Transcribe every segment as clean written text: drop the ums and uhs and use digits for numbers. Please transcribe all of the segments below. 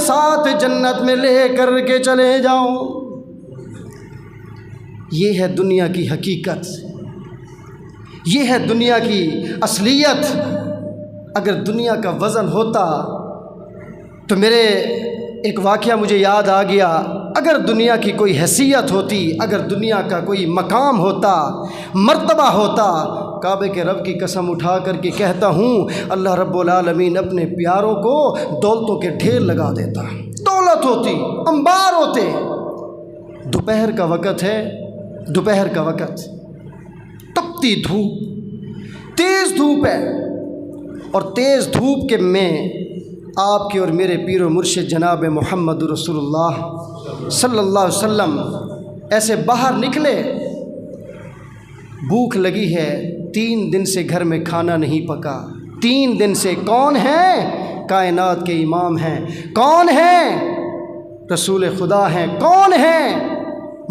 ساتھ جنت میں لے کر کے چلے جاؤں۔ یہ ہے دنیا کی حقیقت، یہ ہے دنیا کی اصلیت۔ اگر دنیا کا وزن ہوتا تو میرے ایک واقعہ مجھے یاد آ گیا، اگر دنیا کی کوئی حیثیت ہوتی، اگر دنیا کا کوئی مقام ہوتا، مرتبہ ہوتا، کعبے کے رب کی قسم اٹھا کر کے کہتا ہوں اللہ رب العالمین اپنے پیاروں کو دولتوں کے ڈھیر لگا دیتا، دولت ہوتی، انبار ہوتے۔ دوپہر کا وقت ہے، دوپہر کا وقت، تپتی دھوپ، تیز دھوپ ہے، اور تیز دھوپ کے میں آپ کے اور میرے پیر و مرشد جناب محمد رسول اللہ صلی اللہ علیہ وسلم ایسے باہر نکلے، بھوک لگی ہے، 3 دن سے گھر میں کھانا نہیں پکا، 3 دن سے۔ کون ہیں؟ کائنات کے امام ہیں۔ کون ہیں؟ رسول خدا ہیں۔ کون ہیں؟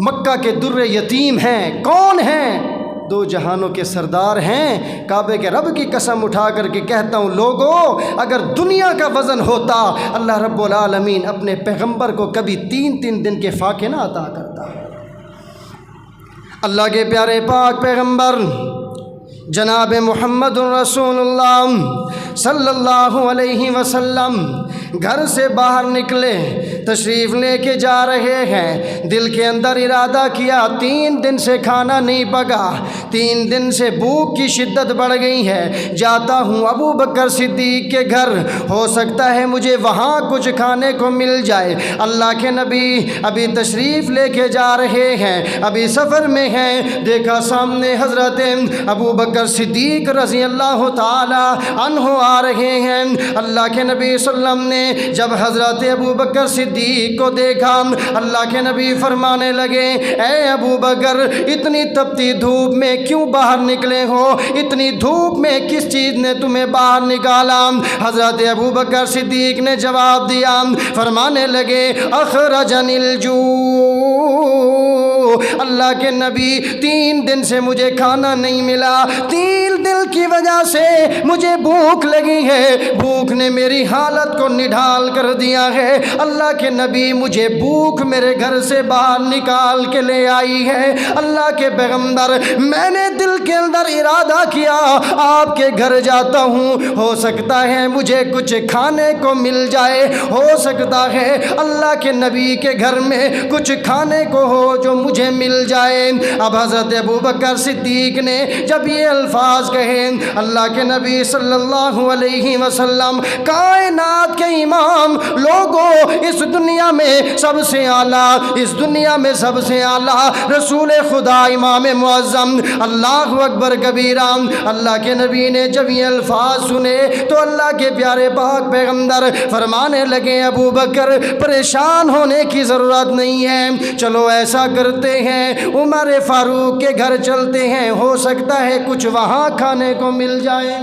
مکہ کے در یتیم ہیں۔ کون ہیں؟ 2 جہانوں کے سردار ہیں۔ کعبے کے رب کی قسم اٹھا کر کے کہتا ہوں لوگوں، اگر دنیا کا وزن ہوتا اللہ رب العالمین اپنے پیغمبر کو کبھی 3 دن کے فاقے نہ عطا کرتا۔ اللہ کے پیارے پاک پیغمبر جناب محمد رسول اللہ صلی اللہ علیہ وسلم گھر سے باہر نکلے، تشریف لے کے جا رہے ہیں، دل کے اندر ارادہ کیا 3 دن سے کھانا نہیں پکا، 3 دن سے بھوک کی شدت بڑھ گئی ہے، جاتا ہوں ابو بکر صدیق کے گھر، ہو سکتا ہے مجھے وہاں کچھ کھانے کو مل جائے۔ اللہ کے نبی ابھی تشریف لے کے جا رہے ہیں، ابھی سفر میں ہیں، دیکھا سامنے حضرت ابو بکر صدیق رضی اللہ تعالی عنہ آ رہے ہیں۔ اللہ کے نبی صلی اللہ علیہ وسلم نے جب حضرت ابو بکر صدیق کو دیکھا، اللہ کے نبی فرمانے لگے اے ابو بکر اتنی تپتی دھوپ میں کیوں باہر نکلے ہو؟ اتنی دھوپ میں کس چیز نے تمہیں باہر نکالا؟ حضرت ابو بکر صدیق نے جواب دیا، فرمانے لگے اخرجنی الجوع، اللہ کے نبی 3 دن سے مجھے کھانا نہیں ملا، 3 دن کی وجہ سے مجھے بھوک لگی ہے، بھوک نے میری حالت کو نڈھال کر دیا ہے۔ اللہ کے نبی مجھے بھوک میرے گھر سے باہر نکال کے لے آئی ہے۔ اللہ کے پیغمبر میں نے دل کے اندر ارادہ کیا آپ کے گھر جاتا ہوں، ہو سکتا ہے مجھے کچھ کھانے کو مل جائے، ہو سکتا ہے اللہ کے نبی کے گھر میں کچھ کھانے کو ہو جو مجھے مل جائے۔ اب حضرت ابو بکر صدیق نے جب یہ الفاظ کہے، اللہ کے نبی صلی اللہ علیہ وسلم کائنات کے امام، لوگوں اس دنیا میں سب سے اعلیٰ، اس دنیا میں سب سے اعلیٰ رسول خدا امام معظم، اللہ اکبر کبیرہ، اللہ کے نبی نے جب یہ الفاظ سنے تو اللہ کے پیارے پاک پیغمبر فرمانے لگے ابو بکر پریشان ہونے کی ضرورت نہیں ہے، چلو ایسا کرتے ہیں عمر فاروق کے گھر چلتے ہیں، ہو سکتا ہے کچھ وہاں کھانے کو مل جائے۔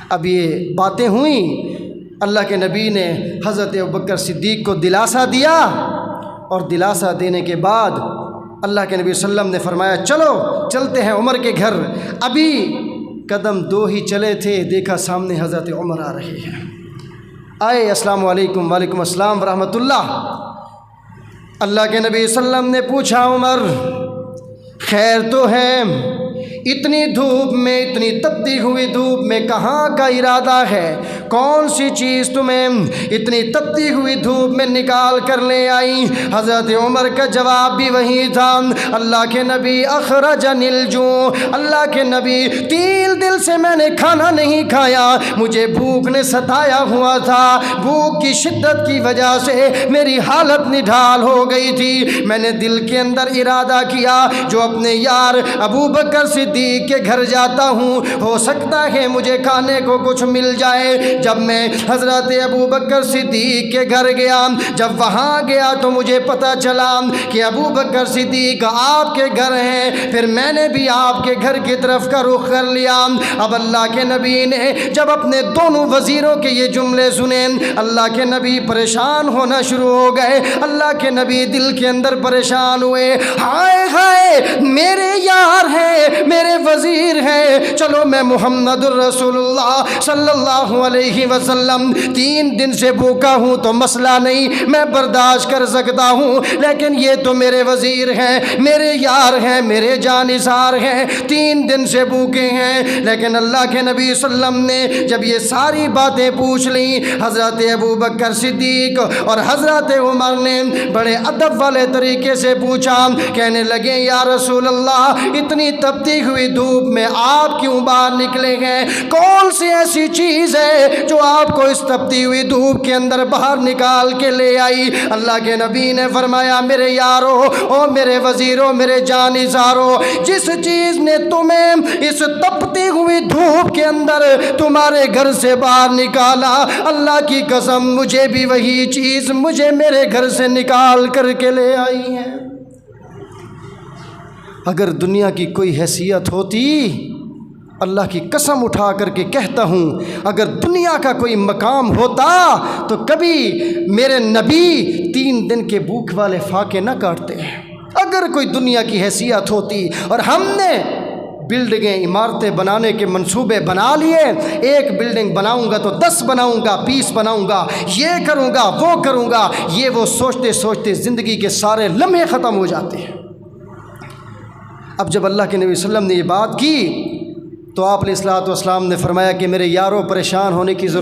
اب یہ باتیں ہوئیں، اللہ کے نبی نے حضرت ابوبکر صدیق کو دلاسا دیا، اور دلاسا دینے کے بعد اللہ کے نبی صلی اللہ علیہ وسلم نے فرمایا چلو چلتے ہیں عمر کے گھر۔ ابھی قدم 2 ہی چلے تھے، دیکھا سامنے حضرت عمر آ رہے ہیں، آئے السلام علیکم، وعلیکم السلام ورحمۃ اللہ۔ اللہ کے نبی صلی اللہ علیہ وسلم نے پوچھا عمر خیر تو ہے؟ اتنی دھوپ میں، اتنی تپتی ہوئی دھوپ میں کہاں کا ارادہ ہے؟ کون سی چیز تمہیں اتنی تپتی ہوئی دھوپ میں نکال کر لے آئی؟ حضرت عمر کا جواب بھی وہی تھا، اللہ کے نبی اخرجنی الجوع، اللہ کے نبی 3 دن سے میں نے کھانا نہیں کھایا، مجھے بھوک نے ستایا ہوا تھا، بھوک کی شدت کی وجہ سے میری حالت نڈھال ہو گئی تھی، میں نے دل کے اندر ارادہ کیا جو اپنے یار ابو بکر صدیق کے گھر جاتا ہوں، ہو سکتا ہے مجھے کھانے کو کچھ مل جائے۔ جب میں حضرت ابو بکر صدیق کے گھر گیا، جب وہاں گیا تو مجھے پتہ چلا کہ ابو بکر صدیق آپ کے گھر ہیں، پھر میں نے بھی آپ کے گھر کی طرف کا رخ کر لیا۔ اب اللہ کے نبی نے جب اپنے دونوں وزیروں کے یہ جملے سنے، اللہ کے نبی پریشان ہونا شروع ہو گئے، اللہ کے نبی دل کے اندر پریشان ہوئے، ہائے ہائے میرے یار ہیں، میرے وزیر ہیں، چلو میں محمد الرسول اللہ صلی اللہ علیہ وسلم 3 دن سے بھوکا ہوں تو مسئلہ نہیں، میں برداشت کر سکتا ہوں، لیکن یہ تو میرے وزیر ہیں، میرے یار ہیں، میرے جانثار ہیں، 3 دن سے بھوکے ہیں۔ لیکن اللہ کے نبی صلی اللہ علیہ وسلم نے جب یہ ساری باتیں پوچھ لیں، حضرت ابو بکر صدیق اور حضرت عمر نے بڑے ادب والے طریقے سے پوچھا، کہنے لگے یا رسول اللہ اتنی تپتی ہوئی دھوپ میں آپ کیوں باہر نکلے ہیں؟ کون سی ایسی چیز ہے جو آپ کو اس تپتی ہوئی دھوپ کے اندر باہر نکال کے لے آئی؟ اللہ کے نبی نے فرمایا میرے یارو او میرے وزیروں میرے جانثارو، جس چیز نے تمہیں اس تپتی ہوئی دھوپ کے اندر تمہارے گھر سے باہر نکالا، اللہ کی قسم مجھے بھی وہی چیز مجھے میرے گھر سے نکال کر کے لے آئی ہے۔ اگر دنیا کی کوئی حیثیت ہوتی، اللہ کی قسم اٹھا کر کے کہتا ہوں، اگر دنیا کا کوئی مقام ہوتا تو کبھی میرے نبی 3 دن کے بھوک والے فاقے نہ کاٹتے۔ اگر کوئی دنیا کی حیثیت ہوتی اور ہم نے بلڈنگیں عمارتیں بنانے کے منصوبے بنا لیے، ایک بلڈنگ بناؤں گا تو 10 بناؤں گا، 20 بناؤں گا، یہ کروں گا وہ کروں گا، یہ وہ سوچتے سوچتے زندگی کے سارے لمحے ختم ہو جاتے ہیں۔ اب جب اللہ کے نبی صلی اللہ علیہ وسلم نے یہ بات کی تو آپ علیہ الصلوۃ والسلام نے فرمایا کہ میرے یاروں پریشان ہونے کی ضرورت